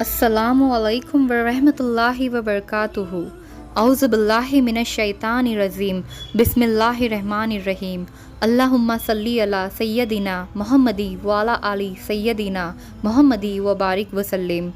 السلام علیکم ورحمۃ اللہ وبرکاتہ۔ اعوذ باللہ من الشیطان الرجیم، بسم اللہ الرحمن الرحیم۔ اللہم صلی علی سیدنا محمدی وعلی آل سیدنا محمدی وبارک وسلم۔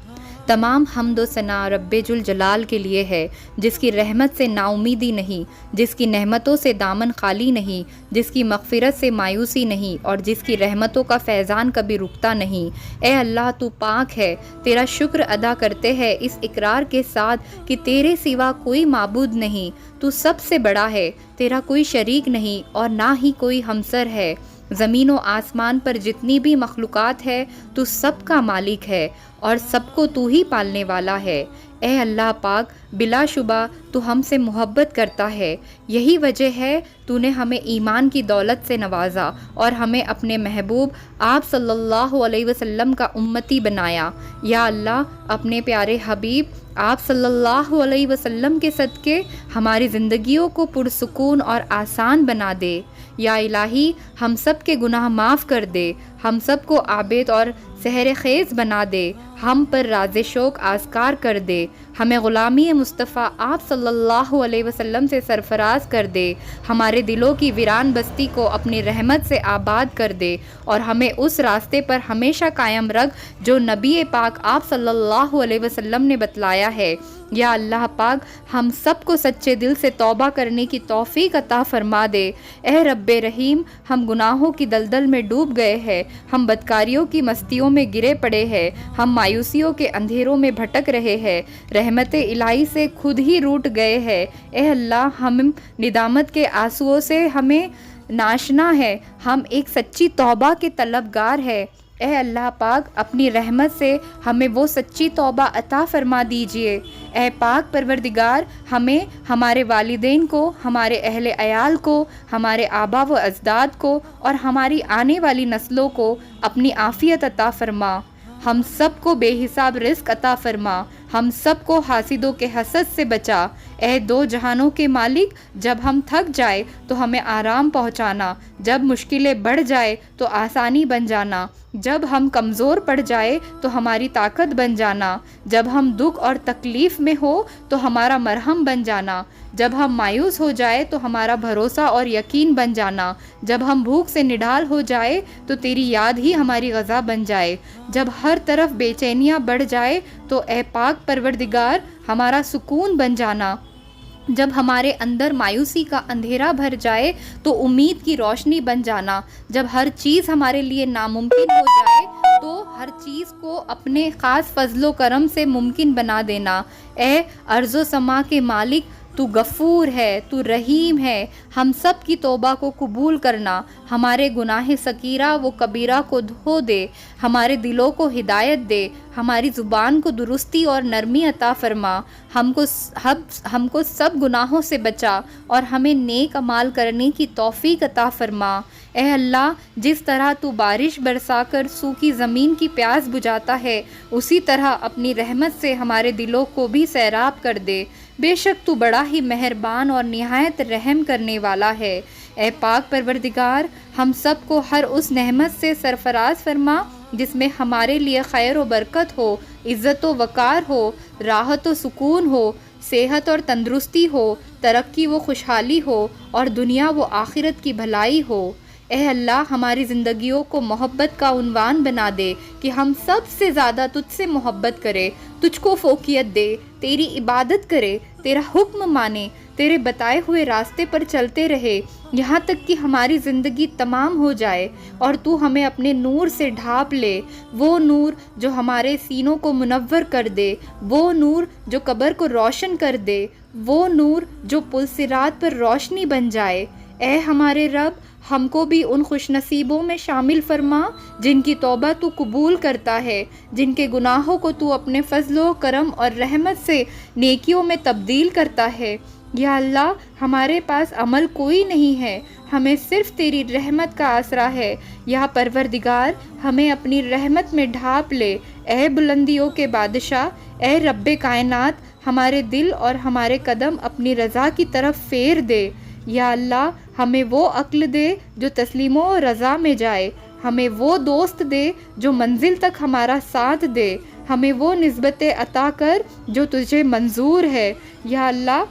تمام حمد و ثنا رب ذوالجلال کے لیے ہے، جس کی رحمت سے نا امیدی نہیں، جس کی نعمتوں سے دامن خالی نہیں، جس کی مغفرت سے مایوسی نہیں، اور جس کی رحمتوں کا فیضان کبھی رکتا نہیں۔ اے اللہ، تو پاک ہے، تیرا شکر ادا کرتے ہیں اس اقرار کے ساتھ کہ تیرے سوا کوئی معبود نہیں، تو سب سے بڑا ہے، تیرا کوئی شریک نہیں اور نہ ہی کوئی ہمسر ہے۔ زمین و آسمان پر جتنی بھی مخلوقات ہے تو سب کا مالک ہے اور سب کو تو ہی پالنے والا ہے۔ اے اللہ پاک، بلا شبہ تو ہم سے محبت کرتا ہے، یہی وجہ ہے تو نے ہمیں ایمان کی دولت سے نوازا اور ہمیں اپنے محبوب آپ صلی اللہ علیہ وسلم کا امتی بنایا۔ یا اللہ، اپنے پیارے حبیب آپ صلی اللہ علیہ وسلم کے صدقے ہماری زندگیوں کو پرسکون اور آسان بنا دے۔ یا الہی، ہم سب کے گناہ معاف کر دے، ہم سب کو عابد اور سحر خیز بنا دے، ہم پر راز شوق آشکار کر دے، ہمیں غلامی مصطفیٰ آپ صلی اللہ علیہ وسلم سے سرفراز کر دے، ہمارے دلوں کی ویران بستی کو اپنی رحمت سے آباد کر دے اور ہمیں اس راستے پر ہمیشہ قائم رکھ جو نبی پاک آپ صلی اللہ علیہ وسلم نے بتلایا ہے۔ یا اللہ پاک، ہم سب کو سچے دل سے توبہ کرنے کی توفیق عطا فرما دے۔ اے رب رحیم، ہم گناہوں کی دلدل میں ڈوب گئے ہیں، ہم بدکاریوں کی مستیوں میں گرے پڑے ہیں، ہم مایوسیوں کے اندھیروں میں بھٹک رہے ہیں، رحمت الہی سے خود ہی روٹ گئے ہیں۔ اے اللہ، ہم ندامت کے آنسوؤں سے ہمیں ناشنا ہے، ہم ایک سچی توبہ کے طلبگار ہیں۔ اے اللہ پاک، اپنی رحمت سے ہمیں وہ سچی توبہ عطا فرما دیجئے۔ اے پاک پروردگار، ہمیں، ہمارے والدین کو، ہمارے اہل عیال کو، ہمارے آبا و اجداد کو اور ہماری آنے والی نسلوں کو اپنی عافیت عطا فرما، ہم سب کو بے حساب رزق عطا فرما، ہم سب کو حاسدوں کے حسد سے بچا۔ اے دو جہانوں کے مالک، جب ہم تھک جائے تو ہمیں آرام پہنچانا، جب مشکلیں بڑھ جائے تو آسانی بن جانا، جب ہم کمزور پڑ جائے تو ہماری طاقت بن جانا، جب ہم دکھ اور تکلیف میں ہو تو ہمارا مرہم بن جانا، جب ہم مایوس ہو جائے تو ہمارا بھروسہ اور یقین بن جانا، جب ہم بھوک سے نڈال ہو جائے تو تیری یاد ہی ہماری غذا بن جائے، جب ہر طرف بے چینیاں بڑھ جائے تو اے پاک پروردگار ہمارا سکون بن جانا، جب ہمارے اندر مایوسی کا اندھیرا بھر جائے تو امید کی روشنی بن جانا، جب ہر چیز ہمارے لیے ناممکن ہو جائے تو ہر چیز کو اپنے خاص فضل و کرم سے ممکن بنا دینا۔ اے ارض و سما کے مالک، تو غفور ہے، تو رحیم ہے، ہم سب کی توبہ کو قبول کرنا، ہمارے گناہ صغیرہ و کبیرہ کو دھو دے، ہمارے دلوں کو ہدایت دے، ہماری زبان کو درستی اور نرمی عطا فرما، ہم کو سب گناہوں سے بچا اور ہمیں نیک اعمال کرنے کی توفیق عطا فرما۔ اے اللہ، جس طرح تو بارش برسا کر سوکھی زمین کی پیاس بجھاتا ہے، اسی طرح اپنی رحمت سے ہمارے دلوں کو بھی سیراب کر دے۔ بے شک تو بڑا ہی مہربان اور نہایت رحم کرنے والا ہے۔ اے پاک پروردگار، ہم سب کو ہر اس نعمت سے سرفراز فرما جس میں ہمارے لیے خیر و برکت ہو، عزت و وقار ہو، راحت و سکون ہو، صحت اور تندرستی ہو، ترقی و خوشحالی ہو اور دنیا و آخرت کی بھلائی ہو۔ اے اللہ، ہماری زندگیوں کو محبت کا عنوان بنا دے کہ ہم سب سے زیادہ تجھ سے محبت کرے، تجھ کو فوقیت دے، تیری عبادت کرے، تیرا حکم مانے، تیرے بتائے ہوئے راستے پر چلتے رہے، یہاں تک کہ ہماری زندگی تمام ہو جائے اور تو ہمیں اپنے نور سے ڈھانپ لے، وہ نور جو ہمارے سینوں کو منور کر دے، وہ نور جو قبر کو روشن کر دے، وہ نور جو پل صراط پر روشنی بن جائے۔ اے ہمارے رب، ہم کو بھی ان خوش نصیبوں میں شامل فرما جن کی توبہ تو قبول کرتا ہے، جن کے گناہوں کو تو اپنے فضل و کرم اور رحمت سے نیکیوں میں تبدیل کرتا ہے۔ یا اللہ، ہمارے پاس عمل کوئی نہیں ہے، ہمیں صرف تیری رحمت کا آسرا ہے۔ یا پروردگار، ہمیں اپنی رحمت میں ڈھانپ لے۔ اے بلندیوں کے بادشاہ، اے رب کائنات، ہمارے دل اور ہمارے قدم اپنی رضا کی طرف پھیر دے۔ یا اللہ، ہمیں وہ عقل دے جو تسلیم و رضا میں جائے، ہمیں وہ دوست دے جو منزل تک ہمارا ساتھ دے، ہمیں وہ نسبتیں عطا کر جو تجھے منظور ہے۔ یا اللہ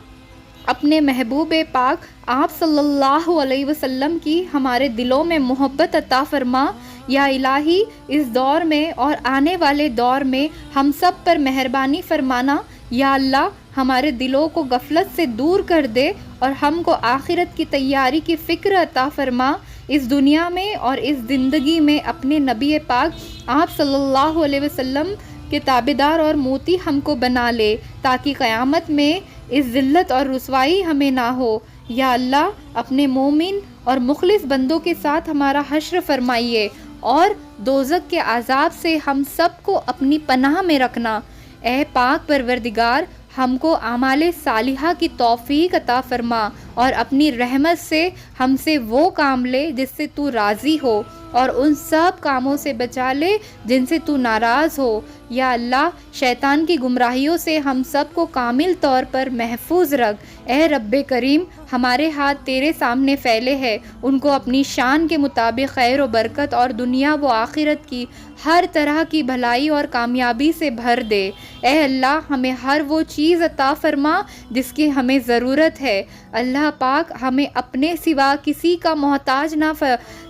اپنے محبوب پاک آپ صلی اللہ علیہ وسلم کی ہمارے دلوں میں محبت عطا فرما۔ یا الہی اس دور میں اور آنے والے دور میں ہم سب پر مہربانی فرمانا۔ یا اللہ ہمارے دلوں کو غفلت سے دور کر دے اور ہم کو آخرت کی تیاری کی فکر عطا فرما۔ اس دنیا میں اور اس زندگی میں اپنے نبی پاک آپ صلی اللہ علیہ وسلم کے تابعدار اور موتی ہم کو بنا لے، تاکہ قیامت میں اس ذلت اور رسوائی ہمیں نہ ہو۔ یا اللہ اپنے مومن اور مخلص بندوں کے ساتھ ہمارا حشر فرمائیے اور دوزخ کے عذاب سے ہم سب کو اپنی پناہ میں رکھنا۔ اے پاک پروردگار ہم کو اعمال صالحہ کی توفیق عطا فرما اور اپنی رحمت سے ہم سے وہ کام لے جس سے تو راضی ہو، اور ان سب کاموں سے بچا لے جن سے تو ناراض ہو۔ یا اللہ شیطان کی گمراہیوں سے ہم سب کو کامل طور پر محفوظ رکھ۔ اے رب کریم ہمارے ہاتھ تیرے سامنے پھیلے ہیں، ان کو اپنی شان کے مطابق خیر و برکت اور دنیا و آخرت کی ہر طرح کی بھلائی اور کامیابی سے بھر دے۔ اے اللہ ہمیں ہر وہ چیز عطا فرما جس کی ہمیں ضرورت ہے۔ اللہ پاک ہمیں اپنے سوا کسی کا محتاج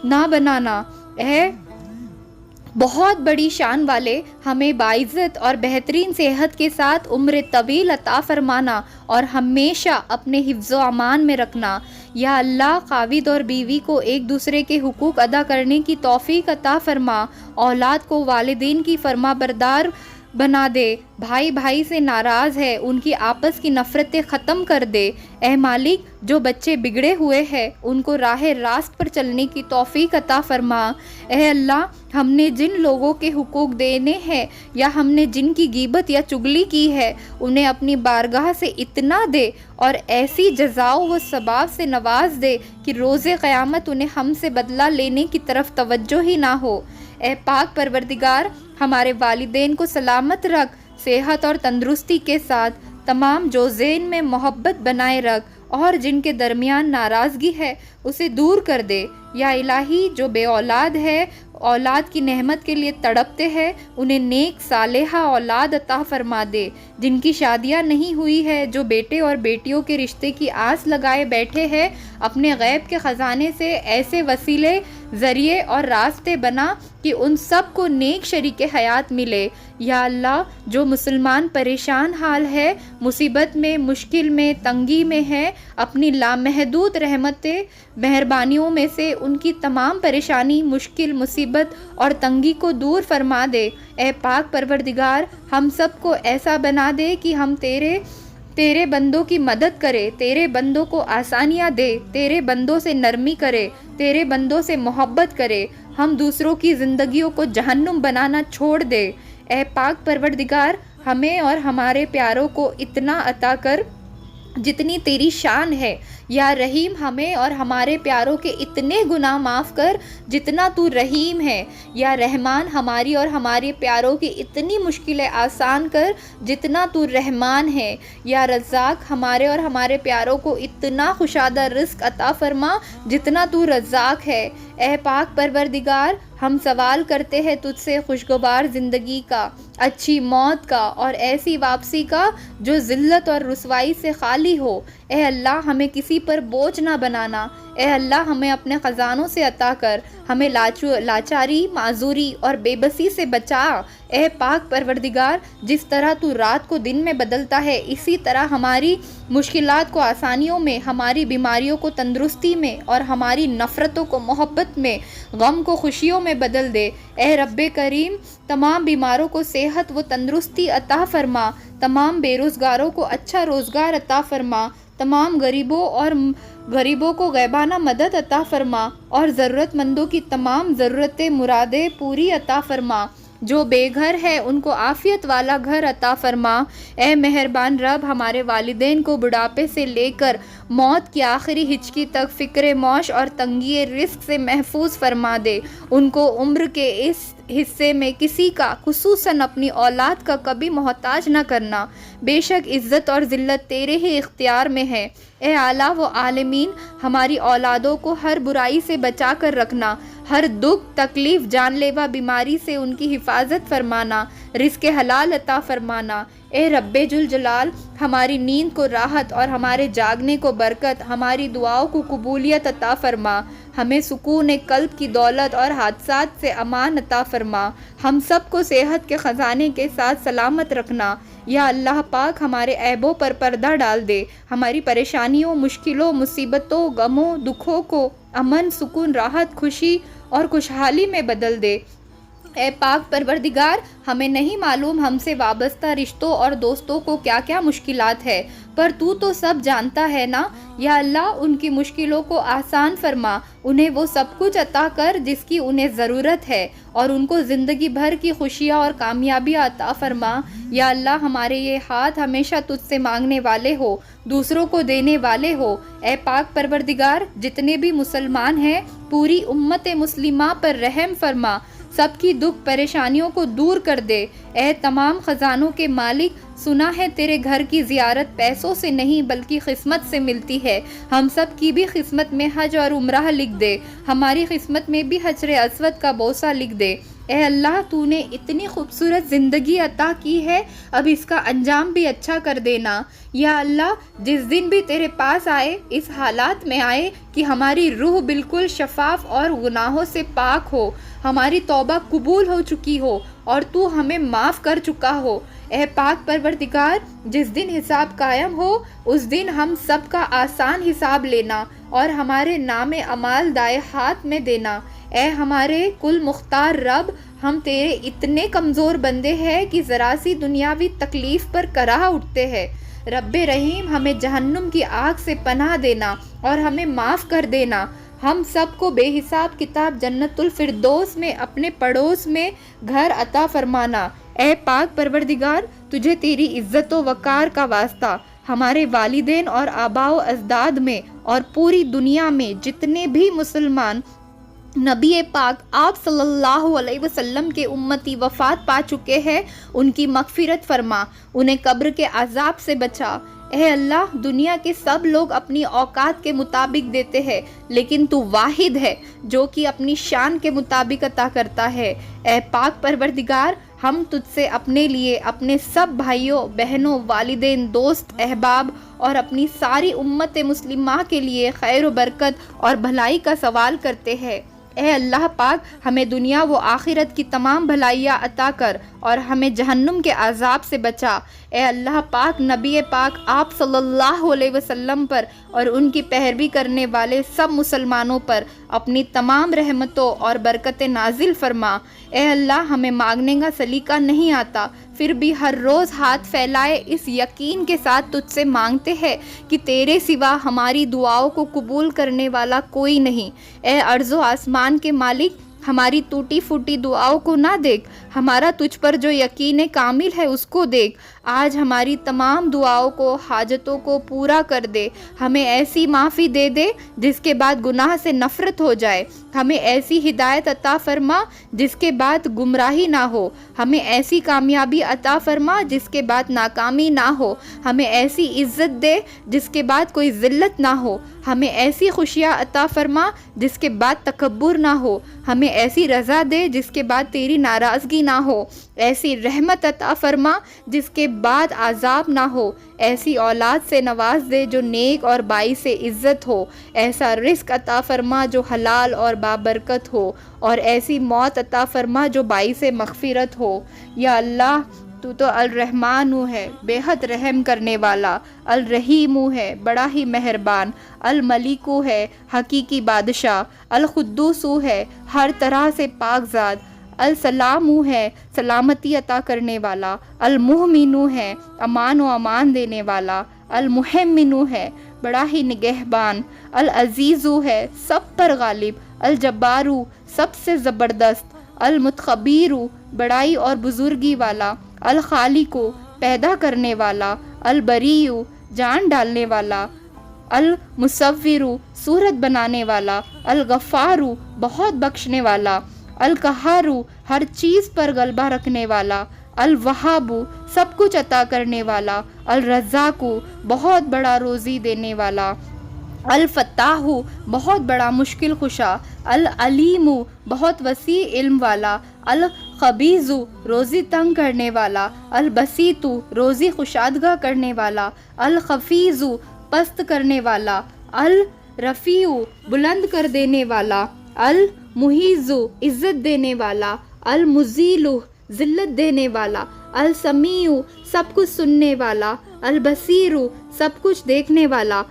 نہ بنانا۔ اے بہت بڑی شان والے ہمیں باعزت اور بہترین صحت کے ساتھ عمر طویل عطا فرمانا اور ہمیشہ اپنے حفظ و امان میں رکھنا۔ یا اللہ خاوند اور بیوی کو ایک دوسرے کے حقوق ادا کرنے کی توفیق عطا فرما، اولاد کو والدین کی فرما بردار بنا دے، بھائی بھائی سے ناراض ہے ان کی آپس کی نفرتیں ختم کر دے۔ اے مالک جو بچے بگڑے ہوئے ہیں ان کو راہ راست پر چلنے کی توفیق عطا فرما۔ اے اللہ ہم نے جن لوگوں کے حقوق دینے ہیں یا ہم نے جن کی غیبت یا چغلی کی ہے انہیں اپنی بارگاہ سے اتنا دے اور ایسی جزاء و ثواب سے نواز دے کہ روز قیامت انہیں ہم سے بدلہ لینے کی طرف توجہ ہی نہ ہو۔ اے پاک پروردگار ہمارے والدین کو سلامت رکھ، صحت اور تندرستی کے ساتھ، تمام جو ذہن میں محبت بنائے رکھ اور جن کے درمیان ناراضگی ہے اسے دور کر دے۔ یا الہی جو بے اولاد ہے، اولاد کی نعمت کے لیے تڑپتے ہیں، انہیں نیک صالحہ اولاد عطا فرما دے۔ جن کی شادیاں نہیں ہوئی ہے، جو بیٹے اور بیٹیوں کے رشتے کی آس لگائے بیٹھے ہیں، اپنے غیب کے خزانے سے ایسے وسیلے، ذریعے اور راستے بنا کہ ان سب کو نیک شریک حیات ملے۔ یا اللہ جو مسلمان پریشان حال ہے، مصیبت میں، مشکل میں، تنگی میں ہے، اپنی لامحدود رحمتیں مہربانیوں میں سے ان کی تمام پریشانی، مشکل، مصیبت اور تنگی کو دور فرما دے۔ اے پاک پروردگار ہم سب کو ایسا بنا دے کہ ہم تیرے بندوں کی مدد کرے، تیرے بندوں کو آسانیاں دے، تیرے بندوں سے نرمی کرے، تیرے بندوں سے محبت کرے، ہم دوسروں کی زندگیوں کو جہنم بنانا چھوڑ دے۔ اے پاک پروردگار ہمیں اور ہمارے پیاروں کو اتنا عطا کر جتنی تیری شان ہے۔ یا رحیم ہمیں اور ہمارے پیاروں کے اتنے گناہ معاف کر جتنا تو رحیم ہے۔ یا رحمان ہماری اور ہمارے پیاروں کی اتنی مشکلیں آسان کر جتنا تو رحمان ہے۔ یا رزاق ہمارے اور ہمارے پیاروں کو اتنا خوشادہ رزق عطا فرما جتنا تو رزاق ہے۔ اے پاک پروردگار ہم سوال کرتے ہیں تجھ سے خوشگوار زندگی کا، اچھی موت کا اور ایسی واپسی کا جو ذلت اور رسوائی سے خالی ہو۔ اے اللہ ہمیں کسی پر بوجھ نہ بنانا۔ اے اللہ ہمیں اپنے خزانوں سے عطا کر، ہمیں لاچاری، معذوری اور بے بسی سے بچا۔ اے پاک پروردگار جس طرح تو رات کو دن میں بدلتا ہے اسی طرح ہماری مشکلات کو آسانیوں میں، ہماری بیماریوں کو تندرستی میں اور ہماری نفرتوں کو محبت میں، غم کو خوشیوں میں بدل دے۔ اے رب کریم تمام بیماروں کو صحت و تندرستی عطا فرما، تمام بے روزگاروں کو اچھا روزگار عطا فرما، تمام غریبوں کو غیبانہ مدد عطا فرما اور ضرورت مندوں کی تمام ضرورتیں مرادیں پوری عطا فرما۔ جو بے گھر ہے ان کو عافیت والا گھر عطا فرما۔ اے مہربان رب ہمارے والدین کو بڑھاپے سے لے کر موت کی آخری ہچکی تک فکر موش اور تنگی رزق سے محفوظ فرما دے۔ ان کو عمر کے اس حصے میں کسی کا، خصوصاً اپنی اولاد کا کبھی محتاج نہ کرنا۔ بے شک عزت اور ذلت تیرے ہی اختیار میں ہے۔ اے اعلیٰ و عالمین ہماری اولادوں کو ہر برائی سے بچا کر رکھنا، ہر دکھ تکلیف جان لیوا بیماری سے ان کی حفاظت فرمانا، رزق حلال عطا فرمانا۔ اے رب ذوالجلال، ہماری نیند کو راحت اور ہمارے جاگنے کو برکت، ہماری دعاؤں کو قبولیت عطا فرما، ہمیں سکون قلب کی دولت اور حادثات سے امان عطا فرما، ہم سب کو صحت کے خزانے کے ساتھ سلامت رکھنا۔ یا اللہ پاک، ہمارے عیبوں پر پردہ ڈال دے، ہماری پریشانیوں، مشکلوں، مصیبتوں، غموں، دکھوں کو امن، سکون، راحت، خوشی اور خوشحالی میں بدل دے۔ اے پاک پروردگار، ہمیں نہیں معلوم ہم سے وابستہ رشتوں اور دوستوں کو کیا کیا مشکلات ہے، پر تو سب جانتا ہے نا۔ یا اللہ، ان کی مشکلوں کو آسان فرما، انہیں وہ سب کچھ عطا کر جس کی انہیں ضرورت ہے، اور ان کو زندگی بھر کی خوشیاں اور کامیابیاں عطا فرما۔ یا اللہ، ہمارے یہ ہاتھ ہمیشہ تجھ سے مانگنے والے ہو، دوسروں کو دینے والے ہو۔ اے پاک پروردگار، جتنے بھی مسلمان ہیں، پوری امت مسلمہ پر رحم فرما، سب کی دکھ پریشانیوں کو دور کر دے۔ اے تمام خزانوں کے مالک، سنا ہے تیرے گھر کی زیارت پیسوں سے نہیں بلکہ قسمت سے ملتی ہے، ہم سب کی بھی قسمت میں حج اور عمرہ لکھ دے، ہماری قسمت میں بھی حجر اسود کا بوسہ لکھ دے۔ اے اللہ، تو نے اتنی خوبصورت زندگی عطا کی ہے، اب اس کا انجام بھی اچھا کر دینا۔ یا اللہ، جس دن بھی تیرے پاس آئے، اس حالات میں آئے کہ ہماری روح بالکل شفاف اور گناہوں سے پاک ہو، ہماری توبہ قبول ہو چکی ہو اور تو ہمیں معاف کر چکا ہو۔ اے پاک پروردگار، جس دن حساب قائم ہو، اس دن ہم سب کا آسان حساب لینا اور ہمارے نام اعمال دائیں ہاتھ میں دینا۔ اے ہمارے کل مختار رب، ہم تیرے اتنے کمزور بندے ہیں کہ ذرا سی دنیاوی تکلیف پر کراہ اٹھتے ہیں۔ رب رحیم، ہمیں جہنم کی آگ سے پناہ دینا اور ہمیں معاف کر دینا۔ ہم سب کو بے حساب کتاب جنت الفردوس میں اپنے پڑوس میں گھر عطا فرمانا۔ اے پاک پروردگار، تجھے تیری عزت و وقار کا واسطہ ہمارے والدین اور آباء و اجداد میں اور پوری دنیا میں جتنے بھی مسلمان نبی پاک آپ صلی اللہ علیہ وسلم کے امتی وفات پا چکے ہیں، ان کی مغفرت فرما، انہیں قبر کے عذاب سے بچا۔ اے اللہ، دنیا کے سب لوگ اپنی اوقات کے مطابق دیتے ہیں، لیکن تو واحد ہے جو کہ اپنی شان کے مطابق عطا کرتا ہے۔ اے پاک پروردگار، ہم تجھ سے اپنے لیے، اپنے سب بھائیوں بہنوں، والدین، دوست، احباب اور اپنی ساری امت مسلمہ کے لیے خیر و برکت اور بھلائی کا سوال کرتے ہیں۔ اے اللہ پاک، ہمیں دنیا و آخرت کی تمام بھلائیاں عطا کر اور ہمیں جہنم کے عذاب سے بچا۔ اے اللہ پاک، نبی پاک آپ صلی اللہ علیہ وسلم پر اور ان کی پیروی کرنے والے سب مسلمانوں پر اپنی تمام رحمتوں اور برکتیں نازل فرما۔ اے اللہ، ہمیں مانگنے کا سلیقہ نہیں آتا، پھر بھی ہر روز ہاتھ پھیلائے اس یقین کے ساتھ تجھ سے مانگتے ہیں کہ تیرے سوا ہماری دعاؤں کو قبول کرنے والا کوئی نہیں۔ اے ارض و آسمان کے مالک، ہماری ٹوٹی پھوٹی دعاؤں کو نہ دیکھ، ہمارا تجھ پر جو یقین کامل ہے اس کو دیکھ۔ آج ہماری تمام دعاؤں کو، حاجتوں کو پورا کر دے، ہمیں ایسی معافی دے دے جس کے بعد گناہ سے نفرت ہو جائے، ہمیں ایسی ہدایت عطا فرما جس کے بعد گمراہی نہ ہو، ہمیں ایسی کامیابی عطا فرما جس کے بعد ناکامی نہ ہو، ہمیں ایسی عزت دے جس کے بعد کوئی ذلت نہ ہو، ہمیں ایسی خوشیاں عطا فرما جس کے بعد تکبر نہ ہو، ہمیں ایسی رضا دے جس کے بعد تیری ناراضگی نہ ہو، ایسی رحمت عطا فرما جس کے بعد عذاب نہ ہو، ایسی اولاد سے نواز دے جو نیک اور باعث عزت ہو، ایسا رزق عطا فرما جو حلال اور بابرکت ہو، اور ایسی موت عطا فرما جو باعث مغفرت ہو۔ یا اللہ، تو الرحمن ہے، بے حد رحم کرنے والا، الرحیم ہے، بڑا ہی مہربان، الملک ہے، حقیقی بادشاہ، القدوس ہے، ہر طرح سے پاکزاد، السلام ہے، سلامتی عطا کرنے والا، المؤمن ہے، امان و امان دینے والا، المحمن ہے، بڑا ہی نگہبان، العزیز ہے، سب پر غالب، الجبار، سب سے زبردست، المتخبیر، بڑائی اور بزرگی والا، الخالق، پیدا کرنے والا، البری، جان ڈالنے والا، المصور، صورت بنانے والا، الغفار، بہت بخشنے والا، القہار، ہر چیز پر غلبہ رکھنے والا، الوہاب، سب کچھ عطا کرنے والا، الرزاق، بہت بڑا روزی دینے والا، الفتاح بہت بڑا مشکل کشا، العلیم بہت وسیع علم والا، الخبیز روزی تنگ کرنے والا، البسیط روزی کشادگاہ کرنے والا، الخفیض پست کرنے والا، الرفیع بلند کر دینے والا، المعز عزت دینے والا، المذل ذلت دینے والا، السمیع سب کچھ سننے والا، البصیر سب کچھ دیکھنے والا،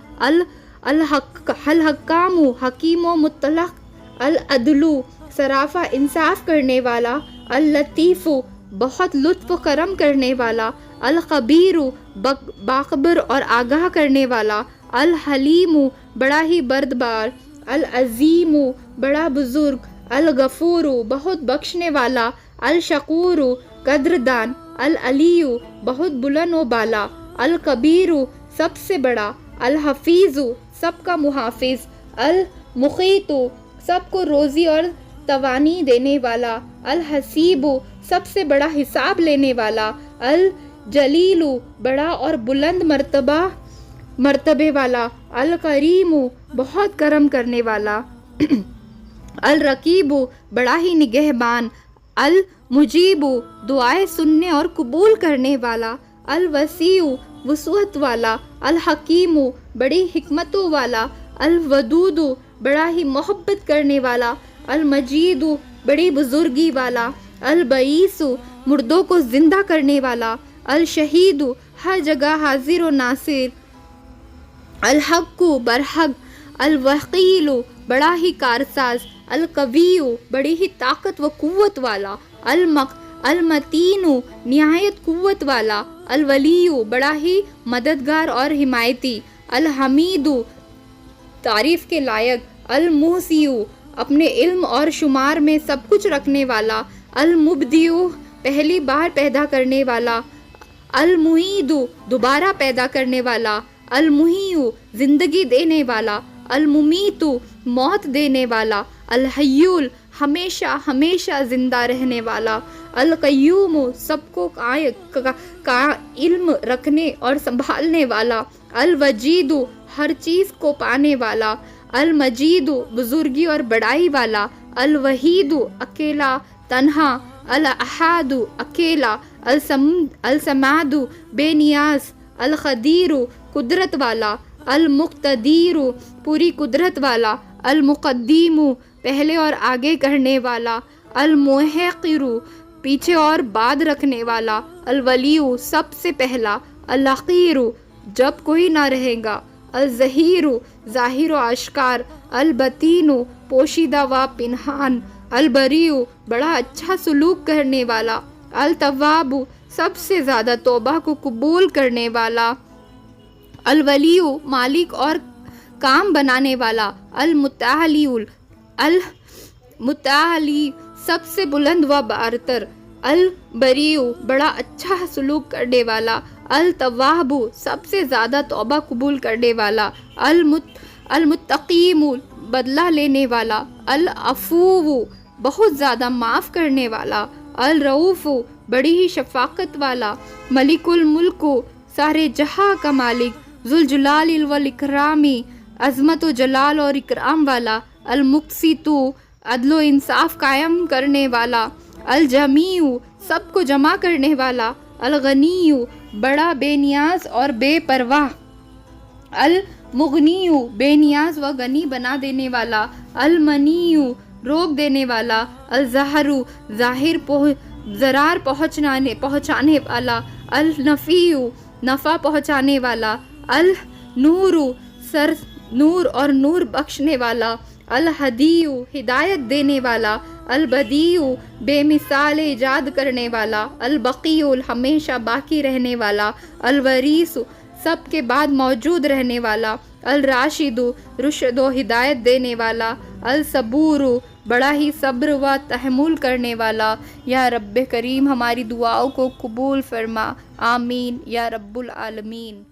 الحکام حکیم و مطلق، العدل صرافہ انصاف کرنے والا، اللطیف بہت لطف و کرم کرنے والا، الخبیر باخبر اور آگاہ کرنے والا، الحلیم بڑا ہی بردبار، العظیم بڑا بزرگ، الغفور بہت بخشنے والا، الشکور قدردان، العلی بہت بلند و بالا، الکبیر سب سے بڑا، الحفیظ سب کا محافظ، المحیط سب کو روزی اور توانائی دینے والا، الحسیب سب سے بڑا حساب لینے والا، الجلیل بڑا اور بلند مرتبے والا، الکریم بہت کرم کرنے والا، الرقیب بڑا ہی نگہبان، المجیب دعائیں سننے اور قبول کرنے والا، الوسیع وسعت والا، الحکیم بڑی حکمتوں والا، الودود بڑا ہی محبت کرنے والا، المجید بڑی بزرگی والا، البعیث مردوں کو زندہ کرنے والا، الشہید ہر جگہ حاضر و ناصر، الحق برحق، الوکیل بڑا ہی کارساز، القوی بڑی ہی طاقت و قوت والا، المتین نہایت قوت والا، الولی بڑا ہی مددگار اور حمایتی، الحمید تعریف کے لائق، المحصی اپنے علم اور شمار میں سب کچھ رکھنے والا، المبدع پہلی بار پیدا کرنے والا، المعید دوبارہ پیدا کرنے والا، المحیی زندگی دینے والا، الممیت موت دینے والا، الحی ہمیشہ ہمیشہ زندہ رہنے والا، القیوم سب کو علم رکھنے اور سنبھالنے والا، الوجید ہر چیز کو پانے والا، المجید بزرگی اور بڑائی والا، الوحید اکیلا تنہا، الاحد اکیلا، الصمد بے نیاز، القدیر قدرت والا، المقتدیر پوری قدرت والا، المقدم پہلے اور آگے کرنے والا، المؤخر پیچھے اور بعد رکھنے والا، الولی سب سے پہلا، الاخیر جب کوئی نہ رہے گا، الظہیر ظاہر و آشکار، البطین پوشیدہ و پنہان، البری بڑا اچھا سلوک کرنے والا، التواب سب سے زیادہ توبہ کو قبول کرنے والا، الولی مالک اور کام بنانے والا، المتعالی سب سے بلند و برتر، البری بڑا اچھا سلوک کرنے والا، التواب سب سے زیادہ توبہ قبول کرنے والا، المتقیم بدلہ لینے والا، العفو بہت زیادہ معاف کرنے والا، الرؤوف بڑی ہی شفقت والا، ملک الملک سارے جہاں کا مالک، ذوالجلال والاکرام عظمت و جلال اور اکرام والا، المقسط عدل و انصاف قائم کرنے والا، الجمیع سب کو جمع کرنے والا، الغنی بڑا بے نیاز اور بے پرواہ، المغنی بے نیاز و غنی بنا دینے والا، المنی روک دینے والا، الظاہر ظاہر ضرار پہنچانے والا، النفی نفع پہنچانے والا، النور نور اور نور بخشنے والا، الہدی ہدایت دینے والا، البدیع بے مثال ایجاد کرنے والا، البقی ہمیشہ باقی رہنے والا، الوریث سب کے بعد موجود رہنے والا، الراشد رشد و ہدایت دینے والا، الصبور بڑا ہی صبر و تحمل کرنے والا۔ یا رب کریم ہماری دعاؤں کو قبول فرما، آمین یا رب العالمین۔